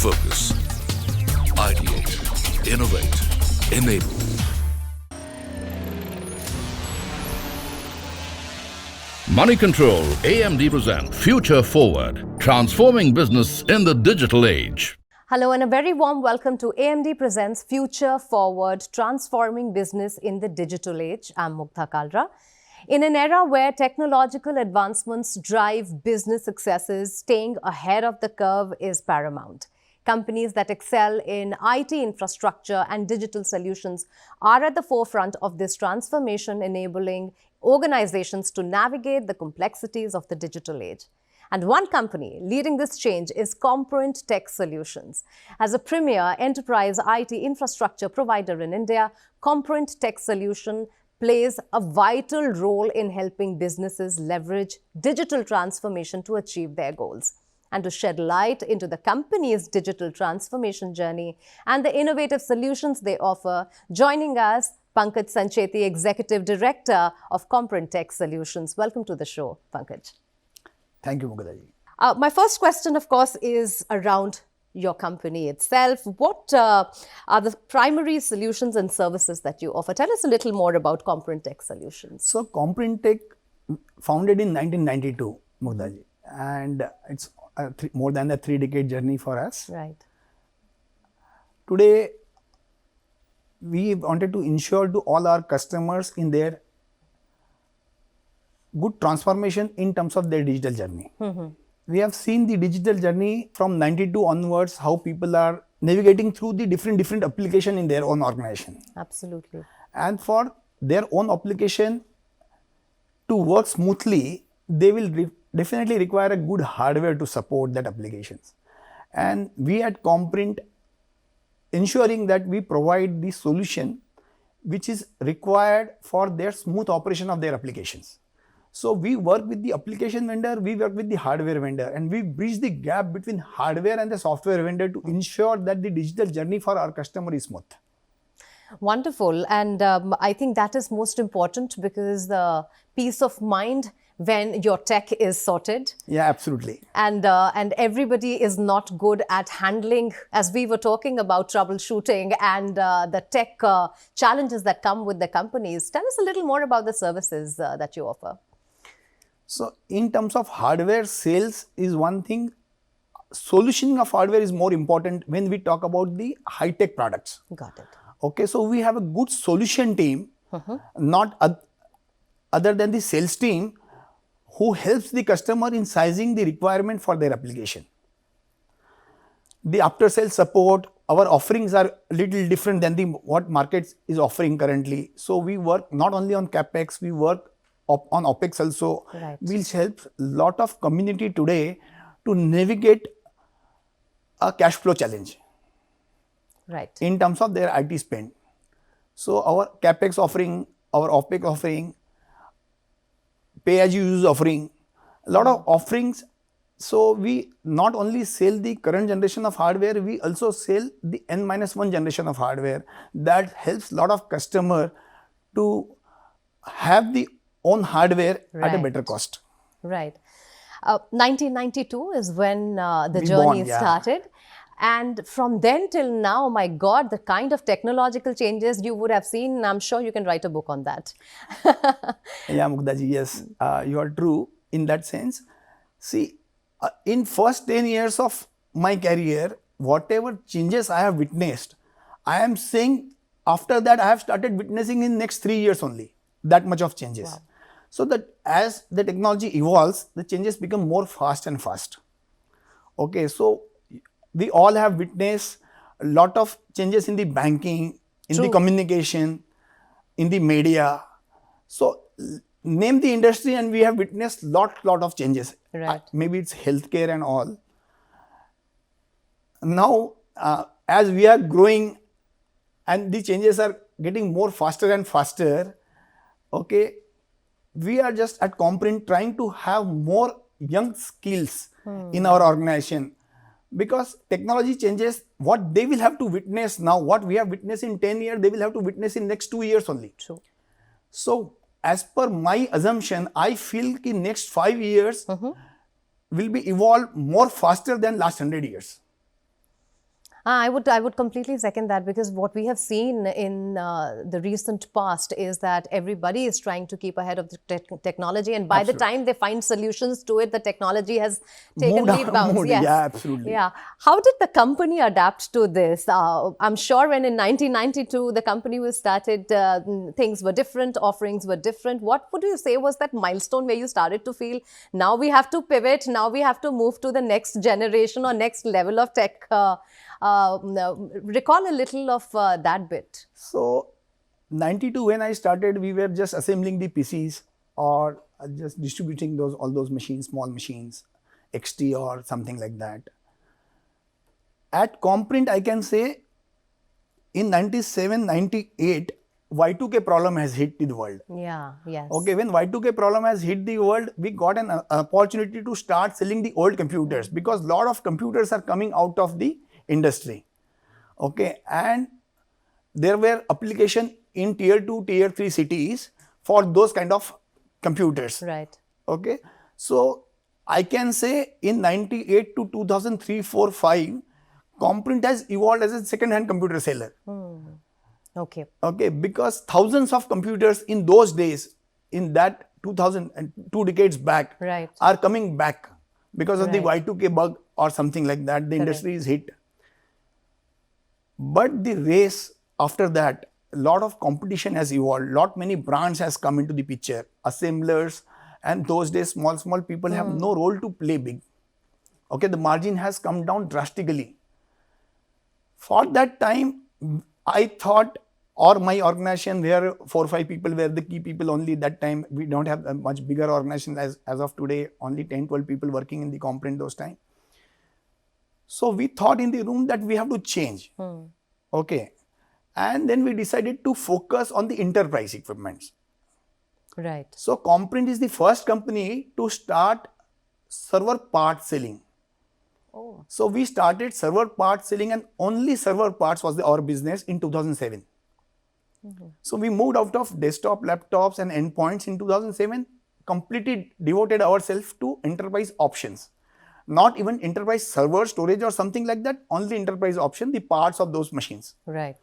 Focus. Ideate. Innovate. Enable. Moneycontrol AMD present Future Forward, transforming business in the digital age. Hello and a very warm welcome to AMD Presents Future Forward, Transforming Business in the Digital Age. I'm Mugdha Kalra. In an era where technological advancements drive business successes, staying ahead of the curve is paramount. Companies that excel in IT infrastructure and digital solutions are at the forefront of this transformation, enabling organizations to navigate the complexities of the digital age. And one company leading this change is Comprint Tech Solutions. As a premier enterprise IT infrastructure provider in India, Comprint Tech Solutions plays a vital role in helping businesses leverage digital transformation to achieve their goals. And to shed light into the company's digital transformation journey and the innovative solutions they offer, joining us, Pankaj Sancheti, Executive Director of Comprint Tech Solutions. Welcome to the show, Pankaj. Thank you, Mugdha. My first question, of course, is around your company itself. What are the primary solutions and services that you offer? Tell us a little more about Comprint Tech Solutions. So, Comprint Tech, founded in 1992, Mugdha, and it's more than a 3-decade journey for us. Right. Today, we wanted to ensure to all our customers in their good transformation in terms of their digital journey. We have seen the digital journey from 92 onwards, how people are navigating through the different application in their own organization. Absolutely. And for their own application to work smoothly, they will definitely require a good hardware to support that applications. And we at Comprint ensuring that we provide the solution which is required for their smooth operation of their applications. So we work with the application vendor, we work with the hardware vendor, and we bridge the gap between hardware and the software vendor to ensure that the digital journey for our customer is smooth. Wonderful. And I think that is most important because the peace of mind when your tech is sorted. Yeah, absolutely. And everybody is not good at handling, as we were talking about troubleshooting and the tech challenges that come with the companies. Tell us a little more about the services that you offer. So, in terms of hardware, sales is one thing. Solutioning of hardware is more important when we talk about the high-tech products. Got it. Okay, so we have a good solution team, not other than the sales team, who helps the customer in sizing the requirement for their application. The after-sales support, our offerings are a little different than what market is offering currently. So we work not only on CapEx, we work on OpEx also, right, which helps a lot of community today to navigate a cash flow challenge. Right. In terms of their IT spend. So our CapEx offering, our OpEx offering, pay-as-you-use offering, a lot of offerings. So we not only sell the current generation of hardware, we also sell the N-1 generation of hardware that helps a lot of customer to have the own hardware at a better cost. Right. 1992 is when the We journey born, yeah. started. And from then till now, my God, the kind of technological changes you would have seen, I'm sure you can write a book on that. Yeah, Mugdha ji, yes, you are true in that sense. See, in first 10 years of my career, whatever changes I have witnessed, I am saying after that I have started witnessing in next 3 years only, that much of changes. Wow. So that as the technology evolves, the changes become more fast and fast. Okay, so we all have witnessed a lot of changes in the banking, in the communication, in the media. So name the industry and we have witnessed lot of changes. Right. Maybe it's healthcare and all. Now, as we are growing and the changes are getting more faster and faster, okay, we are just at Comprint trying to have more young skills in our organization, because technology changes. What they will have to witness now, what we have witnessed in 10 years, they will have to witness in next 2 years only. True. So as per my assumption, I feel that next 5 years will be evolved more faster than last 100 years. I would completely second that, because what we have seen in the recent past is that everybody is trying to keep ahead of the technology, and by the time they find solutions to it, the technology has taken leap bounds. Yes. Yeah, absolutely. Yeah. How did the company adapt to this? I'm sure when in 1992 the company was started, things were different, offerings were different. What would you say was that milestone where you started to feel now we have to pivot, now we have to move to the next generation or next level of tech? Recall a little of that bit. So, 92 when I started, we were just assembling the PCs or just distributing all those machines, small machines, XT or something like that. At Comprint, I can say in 97, 98, Y2K problem has hit the world. Yeah, yes. Okay, when Y2K problem has hit the world, we got an opportunity to start selling the old computers, because a lot of computers are coming out of the industry. Okay, and there were applications in tier 2, tier 3 cities for those kind of computers. Right. Okay, so I can say in 98 to 2003, 4, 5, Comprint has evolved as a second-hand computer seller. Okay. Okay, because thousands of computers in those days, in that 2000 and 2 decades back, Right. are coming back because of the Right. Y2K bug or something like that. The industry is hit. But the race after that, a lot of competition has evolved. Many brands has come into the picture, assemblers, and those days small people have no role to play big. Okay, the margin has come down drastically. For that time, I thought, or my organization where 4 or 5 people were the key people only. That time we don't have a much bigger organization as of today, only 10, 12 people working in the Comprint those time. So we thought in the room that we have to change. Okay. And then we decided to focus on the enterprise equipments. Right. So Comprint is the first company to start server part selling. Oh. So we started server part selling, and only server parts was our business in 2007. So we moved out of desktop, laptops and endpoints in 2007, completely devoted ourselves to enterprise options. Not even enterprise server storage or something like that, only enterprise option, the parts of those machines. Right.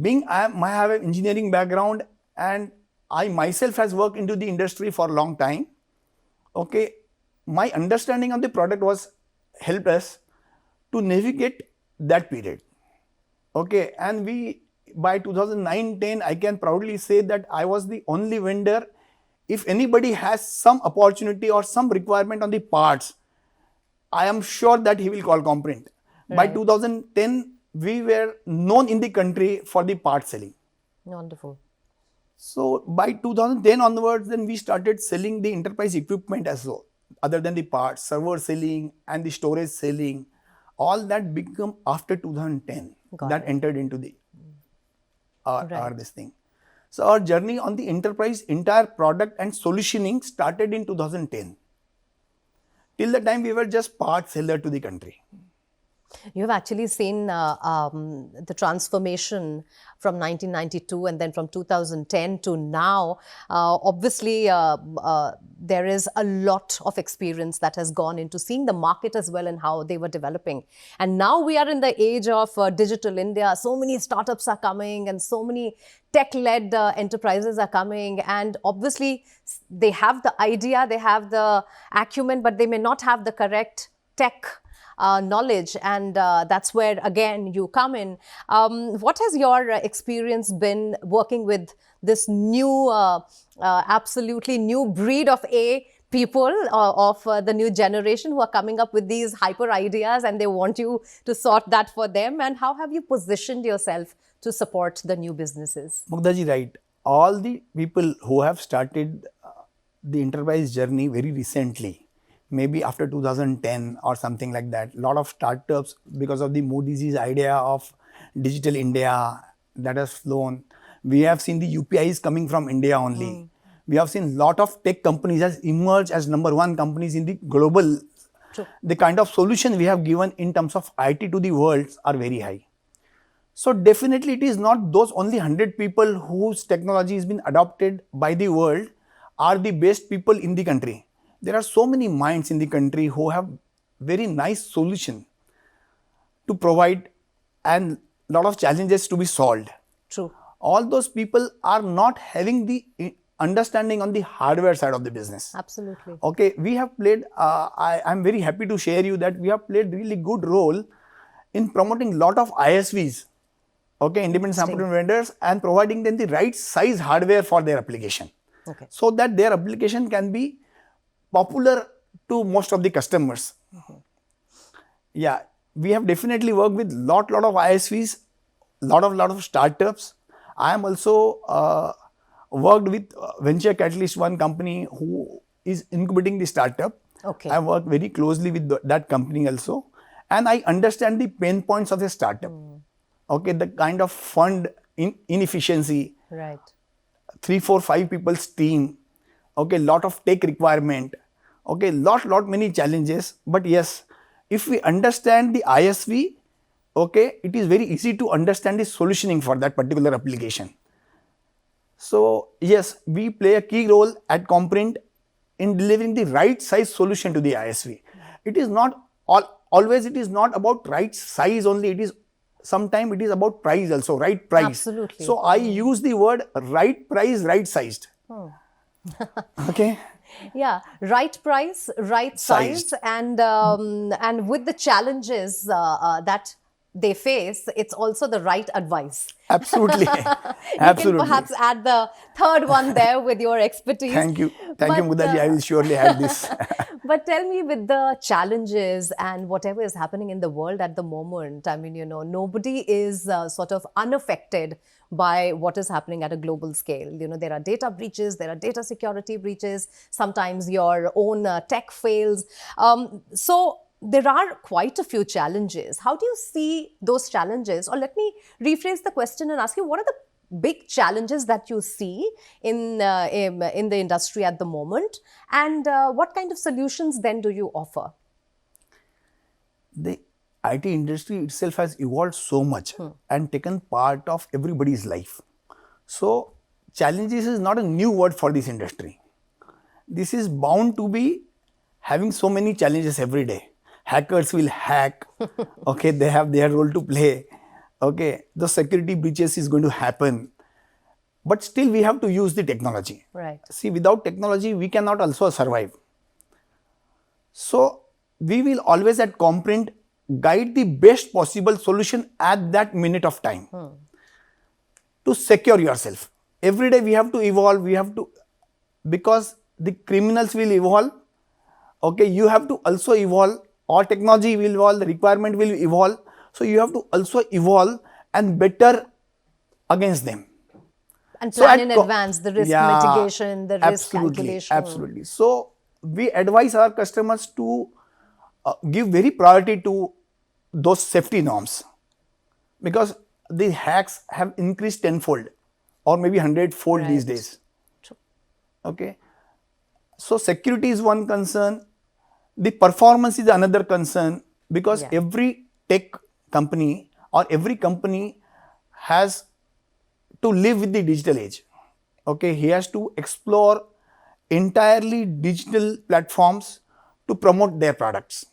Being I have an engineering background, and I myself has worked into the industry for a long time. Okay, my understanding of the product was helped us to navigate that period. Okay, and we by 2009-10, I can proudly say that I was the only vendor. If anybody has some opportunity or some requirement on the parts, I am sure that he will call Comprint. Right. By 2010, we were known in the country for the part selling. Wonderful. So by 2010 onwards, then we started selling the enterprise equipment as well, other than the parts, server selling and the storage selling. All that become after 2010. That entered into the this thing. So our journey on the enterprise, entire product and solutioning started in 2010. Till the time we were just part seller to the country. You have actually seen the transformation from 1992 and then from 2010 to now. Obviously, there is a lot of experience that has gone into seeing the market as well and how they were developing. And now we are in the age of digital India. So many startups are coming and so many tech-led enterprises are coming. And obviously, they have the idea, they have the acumen, but they may not have the correct tech knowledge, and that's where again you come in. What has your experience been working with this new, absolutely new breed of people of the new generation who are coming up with these hyper ideas and they want you to sort that for them? And how have you positioned yourself to support the new businesses? Mugdhaji, right. All the people who have started the enterprise journey very recently, maybe after 2010 or something like that, a lot of startups, because of the Modi's idea of digital India that has flown. We have seen the UPIs coming from India only. We have seen a lot of tech companies has emerged as #1 companies in the global. True. The kind of solution we have given in terms of IT to the world are very high. So definitely it is not those only 100 people whose technology has been adopted by the world are the best people in the country. There are so many minds in the country who have very nice solution. to provide and lot of challenges to be solved. True. All those people are not having the understanding on the hardware side of the business. Absolutely. Okay, we have played, I'm very happy to share you that we have played really good role in promoting lot of ISVs, okay, independent sample vendors, and providing them the right size hardware for their application. Okay. So that their application can be popular to most of the customers. Yeah, we have definitely worked with lot of ISVs, lot of startups. I am also worked with Venture Catalyst, one company who is incubating the startup. Okay. I work very closely with that company also, and I understand the pain points of a startup. Okay, the kind of fund inefficiency, Right. 3, 4, 5 people's team, okay, lot of tech requirement, okay, lot many challenges. But yes, if we understand the ISV, okay, it is very easy to understand the solutioning for that particular application. So yes, we play a key role at Comprint in delivering the right size solution to the ISV. It is not always it is not about right size only, it is sometimes it is about price also, right price. Absolutely. So I use the word right price, right sized. Okay. Yeah, right price, right size, Sized. and with the challenges that they face, it's also the right advice. Absolutely. You Absolutely. can perhaps add the third one there with your expertise. Thank you, But, Mudaji. I will surely add this. But tell me, with the challenges and whatever is happening in the world at the moment, I mean, nobody is sort of unaffected by what is happening at a global scale. There are data breaches, there are data security breaches, sometimes your own tech fails. So there are quite a few challenges. How do you see those challenges? Or let me rephrase the question and ask you, what are the big challenges that you see in the industry at the moment, and what kind of solutions then do you offer? The IT industry itself has evolved so much and taken part of everybody's life. So challenges is not a new word for this industry. This is bound to be having so many challenges every day. Hackers will hack. Okay, they have their role to play. Okay, the security breaches is going to happen. But still we have to use the technology. Right. See, without technology, we cannot also survive. So we will always at Comprint guide the best possible solution at that minute of time to secure yourself. Every day we have to evolve, because the criminals will evolve. Okay, you have to also evolve. All technology will evolve, the requirement will evolve. So you have to also evolve and better against them. And plan in advance the risk mitigation, the risk calculation. Absolutely. So we advise our customers to give very priority to those safety norms, because the hacks have increased tenfold or maybe 100-fold these days. True. Okay. So security is one concern. The performance is another concern, because every tech company or every company has to live with the digital age. Okay, he has to explore entirely digital platforms to promote their products.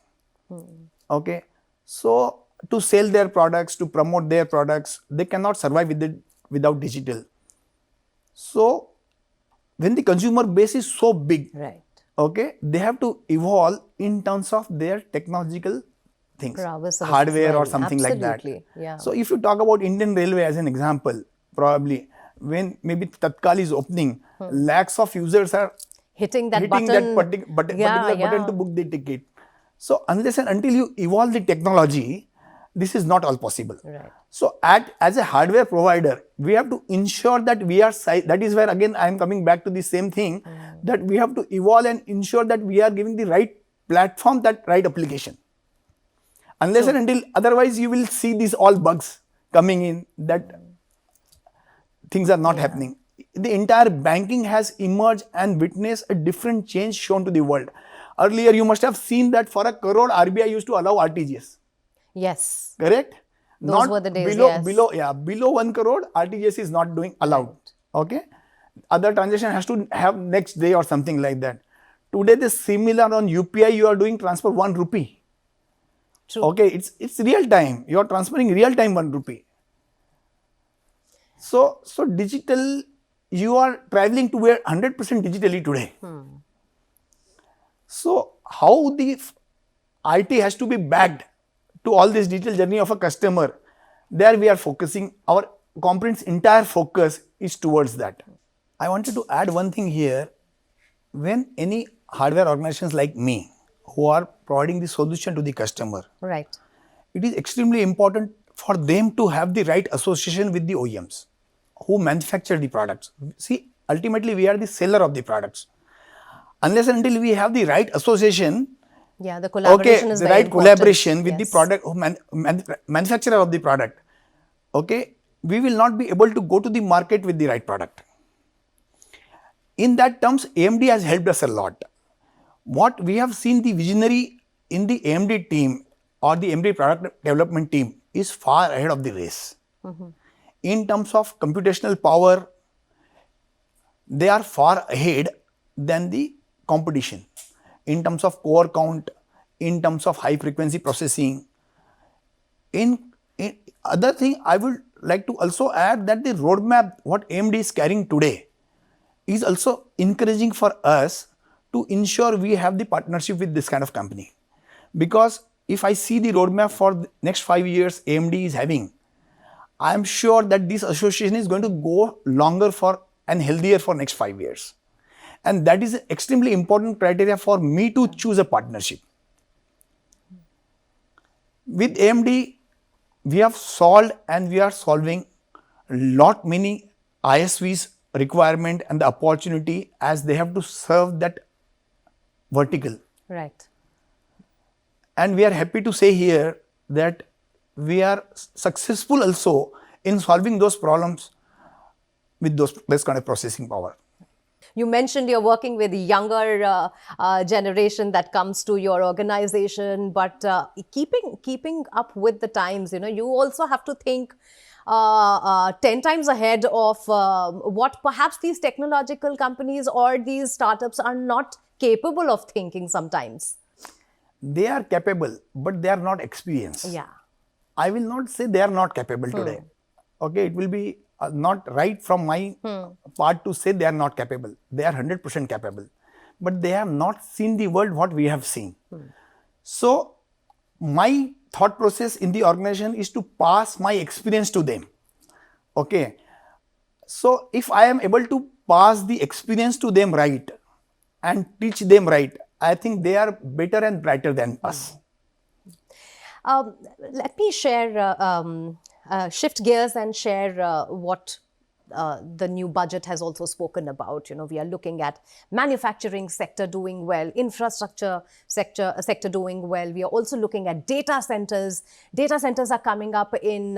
Okay, so to sell their products, to promote their products, they cannot survive without digital. So when the consumer base is so big, right, okay, they have to evolve in terms of their technological things, prowess hardware as well. or something like that. Absolutely, yeah. So if you talk about Indian Railway as an example, probably when maybe Tatkal is opening, lakhs of users are hitting that particular button to book the ticket. So unless and until you evolve the technology, this is not all possible. Right. So as a hardware provider, we have to ensure that we are, that is where again I am coming back to the same thing, that we have to evolve and ensure that we are giving the right platform, that right application. Unless and until, otherwise you will see these all bugs coming in, that things are not happening. The entire banking has emerged and witnessed a different change shown to the world. Earlier you must have seen that for a crore RBI used to allow RTGS. Yes. Correct? Those were the days, below 1 crore, RTGS is not doing allowed. Right. Okay? Other transaction has to have next day or something like that. Today the similar on UPI, you are doing transfer 1 rupee. True. Okay, it's real time. You are transferring real time 1 rupee. So digital, you are traveling to where 100% digitally today. So how the IT has to be backed to all this digital journey of a customer, there we are focusing. Our Comprint's entire focus is towards that. I wanted to add one thing here. When any hardware organizations like me who are providing the solution to the customer, Right. it is extremely important for them to have the right association with the OEMs who manufacture the products. See, ultimately we are the seller of the products. Unless and until we have the right association, Yeah, the collaboration is the very right important. collaboration with the Yes. product manufacturer of the product, okay, we will not be able to go to the market with the right product. In that terms, AMD has helped us a lot. What we have seen, the visionary in the AMD team or the AMD product development team is far ahead of the race. In terms of computational power, they are far ahead than the competition. In terms of core count, in terms of high frequency processing. In other thing, I would like to also add that the roadmap what AMD is carrying today is also encouraging for us to ensure we have the partnership with this kind of company. Because if I see the roadmap for the next 5 years AMD is having, I am sure that this association is going to go longer for and healthier for next 5 years. And that is an extremely important criteria for me to choose a partnership. With AMD, we have solved and we are solving lot many ISVs requirement and the opportunity as they have to serve that vertical. Right. And we are happy to say here that we are successful also in solving those problems with this kind of processing power. You mentioned you're working with the younger generation that comes to your organization, but keeping up with the times, you also have to think 10 times ahead of what perhaps these technological companies or these startups are not capable of thinking sometimes. They are capable, but they are not experienced. Yeah. I will not say they are not capable today. Okay, it will be not right from my part to say they are not capable. They are 100% capable, but they have not seen the world what we have seen. So my thought process in the organization is to pass my experience to them. Okay, so if I am able to pass the experience to them right and teach them right, I think they are better and brighter than us. Let me share, shift gears and share what the new budget has also spoken about. We are looking at manufacturing sector doing well, infrastructure sector doing well. We are also looking at data centers. Data centers are coming up in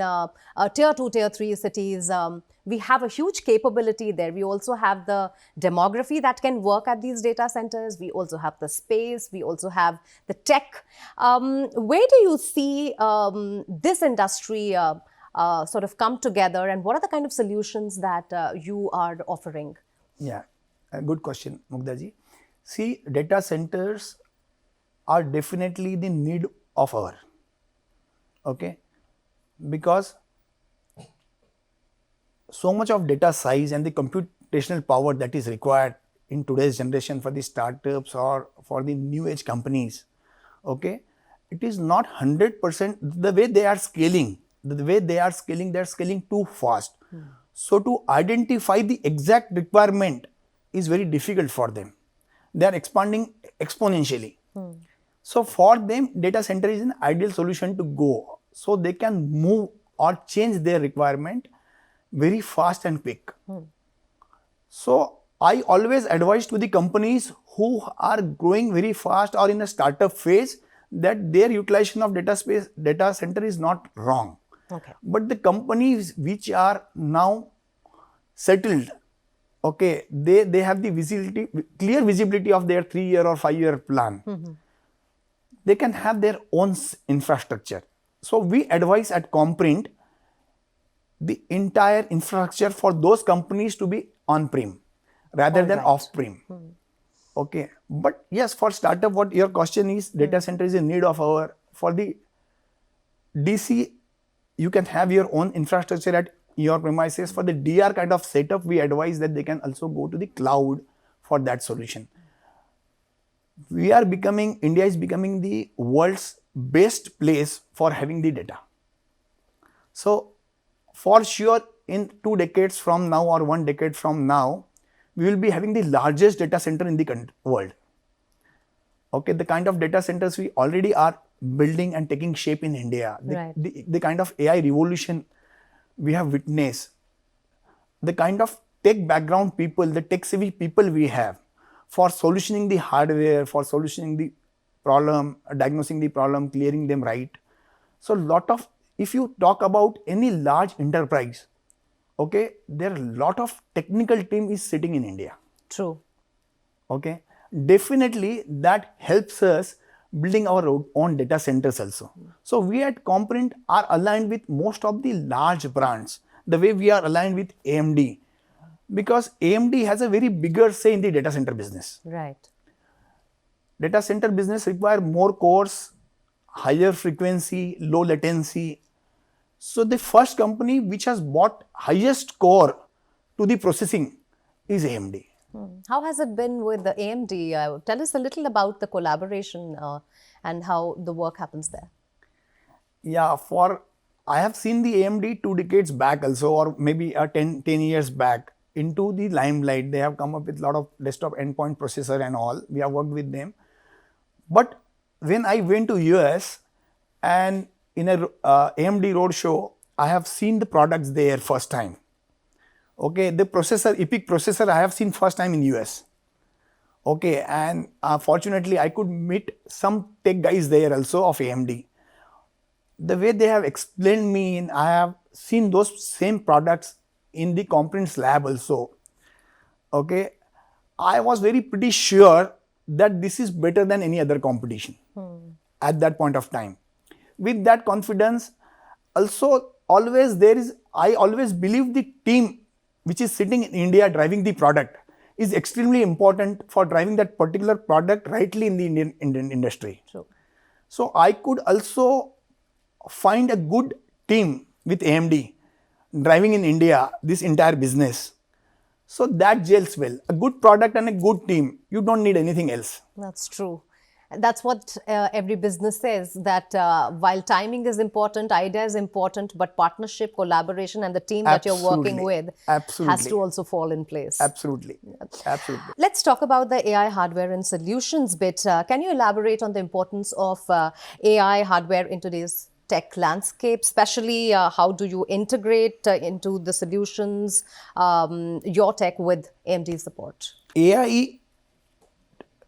tier 2, tier 3 cities. We have a huge capability there. We also have the demography that can work at these data centers. We also have the space. We also have the tech. Where do you see this industry sort of come together, and what are the kind of solutions that you are offering? Yeah, a good question, Mugdha ji. See, data centers are definitely the need of our, okay, because so much of data size and the computational power that is required in today's generation for the startups or for the new age companies, okay, it is not 100% the way they are scaling. The way they are scaling too fast. So to identify the exact requirement is very difficult for them. They are expanding exponentially. So for them, data center is an ideal solution to go. So they can move or change their requirement very fast and quick. So I always advise to the companies who are growing very fast or in a startup phase that their utilization of data center is not wrong. Okay. But the companies which are now settled, okay, they have the clear visibility of their 3-year or 5-year plan. They can have their own infrastructure. So we advise at Comprint the entire infrastructure for those companies to be on-prem rather than off-prem. Okay, but yes, for startup, what your question is, data center is in need of our, for the DC, you can have your own infrastructure at your premises. For the DR kind of setup, we advise that they can also go to the cloud for that solution. India is becoming the world's best place for having the data. So for sure, in 2 decades from now or 1 decade from now, we will be having the largest data center in the world. Okay, the kind of data centers we already are building and taking shape in India, the kind of AI revolution we have witnessed, the kind of tech background people, the tech savvy people we have for solutioning the hardware, for solutioning the problem, diagnosing the problem, clearing them right. So if you talk about any large enterprise, okay, there are a lot of technical team is sitting in India. True. Okay, definitely that helps us building our own data centers also. So we at Comprint are aligned with most of the large brands, the way we are aligned with AMD, because AMD has a very bigger say in the data center business. Right. Data center business require more cores, higher frequency, low latency. So the first company which has bought highest core to the processing is AMD. How has it been with the AMD? Tell us a little about the collaboration and how the work happens there. Yeah, I have seen the AMD 2 decades back also, or maybe 10 years back into the limelight. They have come up with a lot of desktop endpoint processor and all. We have worked with them. But when I went to US and in a AMD roadshow, I have seen the products there first time. Okay, the processor, EPIC processor, I have seen first time in US. Okay, and fortunately, I could meet some tech guys there also of AMD. The way they have explained me, and I have seen those same products in the Comprint's lab also. Okay, I was pretty sure that this is better than any other competition at that point of time. With that confidence, also I always believe the team which is sitting in India driving the product is extremely important for driving that particular product rightly in the Indian industry. True. So I could also find a good team with AMD driving in India this entire business. So that gels well. A good product and a good team, you don't need anything else. That's true. That's what every business says, that while timing is important, idea is important, but partnership, collaboration, and the team that you're working with has to also fall in place. Absolutely. Absolutely. Let's talk about the AI hardware and solutions bit. Can you elaborate on the importance of AI hardware in today's tech landscape, especially how do you integrate into the solutions, your tech with AMD support? AI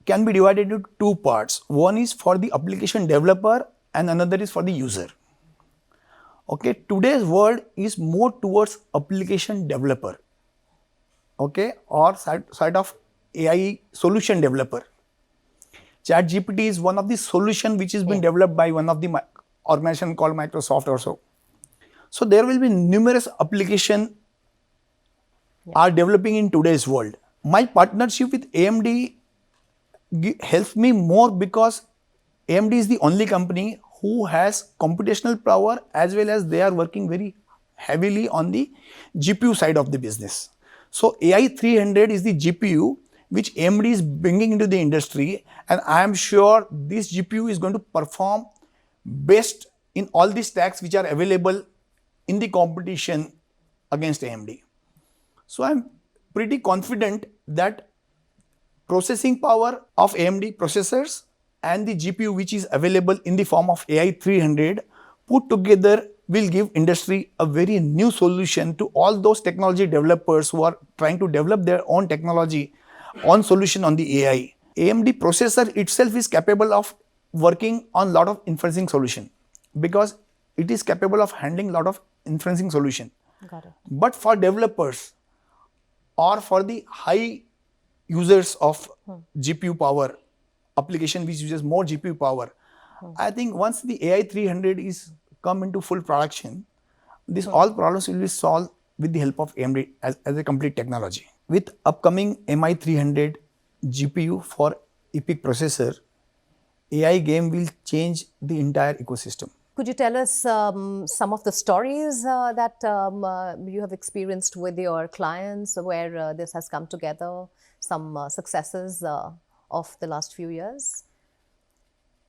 can be divided into 2 parts. One is for the application developer and another is for the user. Okay, today's world is more towards application developer, okay, or side of AI solution developer. ChatGPT is one of the solution which has been developed by one of the organization called Microsoft or so. So there will be numerous application are developing in today's world. My partnership with AMD helps me more because AMD is the only company who has computational power, as well as they are working very heavily on the GPU side of the business. So AI 300 is the GPU which AMD is bringing into the industry, and I am sure this GPU is going to perform best in all the stacks which are available in the competition against AMD. So I am pretty confident that processing power of AMD processors and the GPU which is available in the form of AI 300 put together will give industry a very new solution to all those technology developers who are trying to develop their own technology on solution on the AI. AMD processor itself is capable of working on lot of inferencing solution because it is capable of handling lot of inferencing solution. Got it. But for developers or for the high users of GPU power, application which uses more GPU power, I think once the AI 300 is come into full production, this all problems will be solved with the help of AMD as a complete technology. With upcoming MI 300 GPU for EPIC processor, AI game will change the entire ecosystem. Could you tell us some of the stories that you have experienced with your clients where this has come together, some successes of the last few years?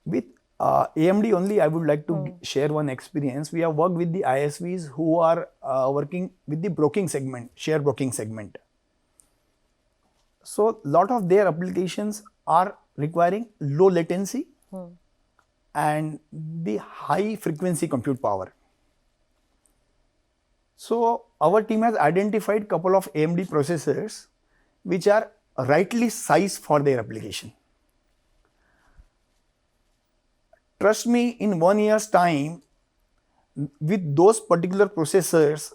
With AMD only, I would like to share one experience. We have worked with the ISVs who are working with the broking segment, share broking segment. So, lot of their applications are requiring low latency and the high frequency compute power. So, our team has identified couple of AMD processors which are rightly sized for their application. Trust me, in 1 year's time, with those particular processors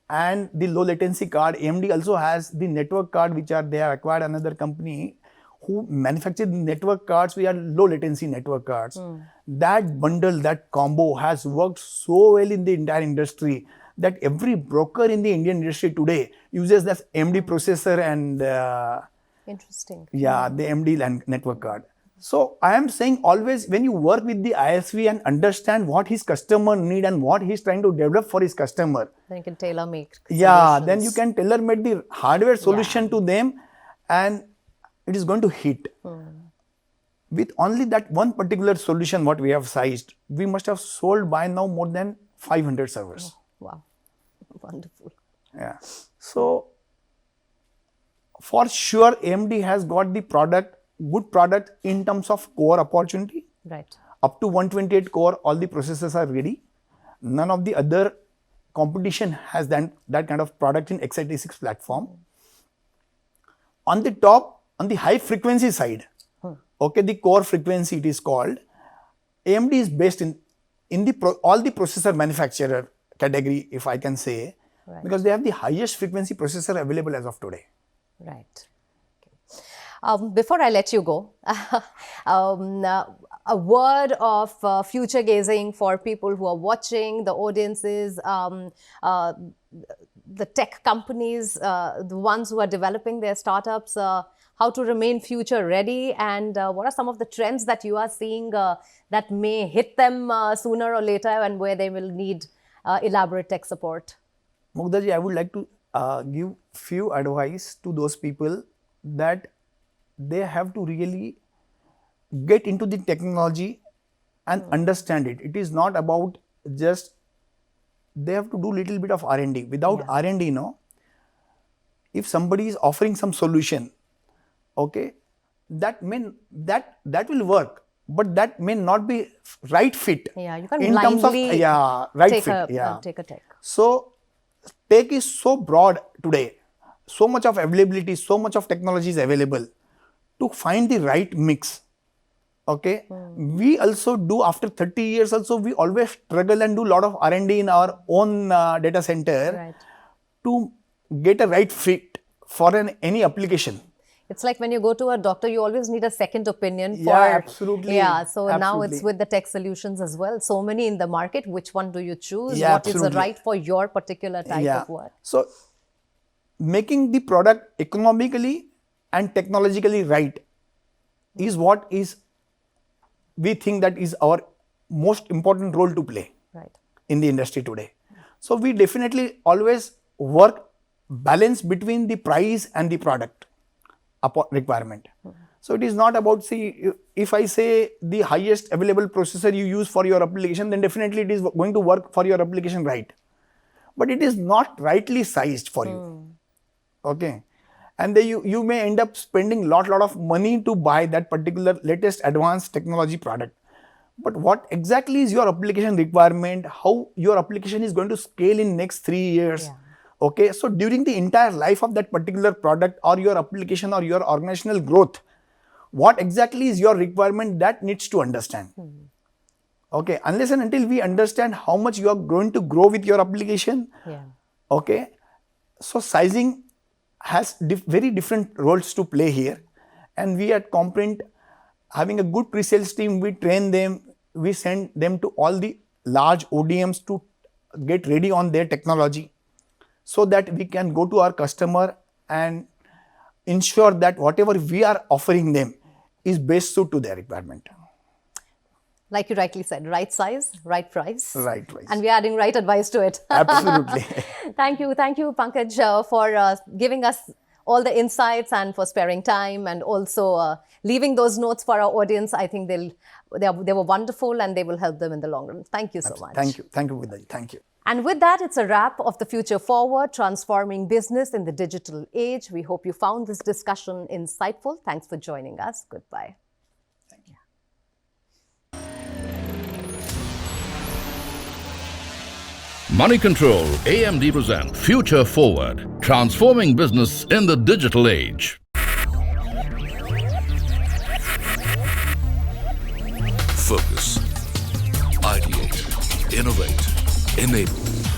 and the low latency card, AMD also has the network card which they have acquired another company who manufactured network cards. We are low latency network cards. That bundle, that combo has worked so well in the entire industry that every broker in the Indian industry today uses that AMD processor and Interesting. yeah, the AMD network card. So I am saying always when you work with the ISV and understand what his customer need and what he's trying to develop for his customer, then you can tailor make. Yeah, then you can tailor make the hardware solution to them, and it is going to hit. With only that one particular solution, what we have sized, we must have sold by now more than 500 servers. Wow, wonderful. Yeah. So for sure, AMD has got the product, good product in terms of core opportunity. Right. Up to 128 core, all the processors are ready. None of the other competition has that kind of product in x86 platform. On the top, on the high frequency side, okay, the core frequency it is called, AMD is based in all the processor manufacturer category, if I can say, because they have the highest frequency processor available as of today. Right. Before I let you go, a word of future gazing for people who are watching, the audiences, the tech companies, the ones who are developing their startups, how to remain future ready, and what are some of the trends that you are seeing that may hit them sooner or later and where they will need elaborate tech support? Mugdha ji, I would like to give few advice to those people that they have to really get into the technology and understand it. It is not about just, they have to do little bit of R&D. Without R&D, if somebody is offering some solution, okay, that will work, but that may not be right fit. Yeah, you can't in terms of take a tech. So tech is so broad today, so much of availability, so much of technology is available. To find the right mix, okay, we also do after 30 years also, we always struggle and do a lot of R&D in our own data center to get a right fit for any application. It's like when you go to a doctor, you always need a second opinion. Yeah, absolutely. Yeah, so now it's with the tech solutions as well. So many in the market. Which one do you choose? Yeah, what is right for your particular type of work? So making the product economically and technologically right is what is, we think that is our most important role to play in the industry today. So we definitely always work balance between the price and the product requirement. So it is not about, see, if I say the highest available processor you use for your application, then definitely it is going to work for your application right. But it is not rightly sized for you. Okay. And then you may end up spending lot of money to buy that particular latest advanced technology product. But what exactly is your application requirement, how your application is going to scale in next 3 years. Okay, so during the entire life of that particular product or your application or your organizational growth, what exactly is your requirement, that needs to understand. Okay, unless and until we understand how much you are going to grow with your application, okay, so sizing has very different roles to play here. And we at Comprint, having a good pre-sales team, we train them, we send them to all the large ODMs to get ready on their technology, so that we can go to our customer and ensure that whatever we are offering them is best suited to their requirement. Like you rightly said, right size, right price. Right price. And we're adding right advice to it. Absolutely. Thank you, Pankaj, for giving us all the insights and for sparing time and also leaving those notes for our audience. I think they were wonderful and they will help them in the long run. Thank you so much. Thank you, Vidya. Thank you. And with that, it's a wrap of the Future Forward, transforming business in the digital age. We hope you found this discussion insightful. Thanks for joining us. Goodbye. Thank you. Moneycontrol AMD present Future Forward, transforming business in the digital age. Focus. Ideate. Innovate. Enable.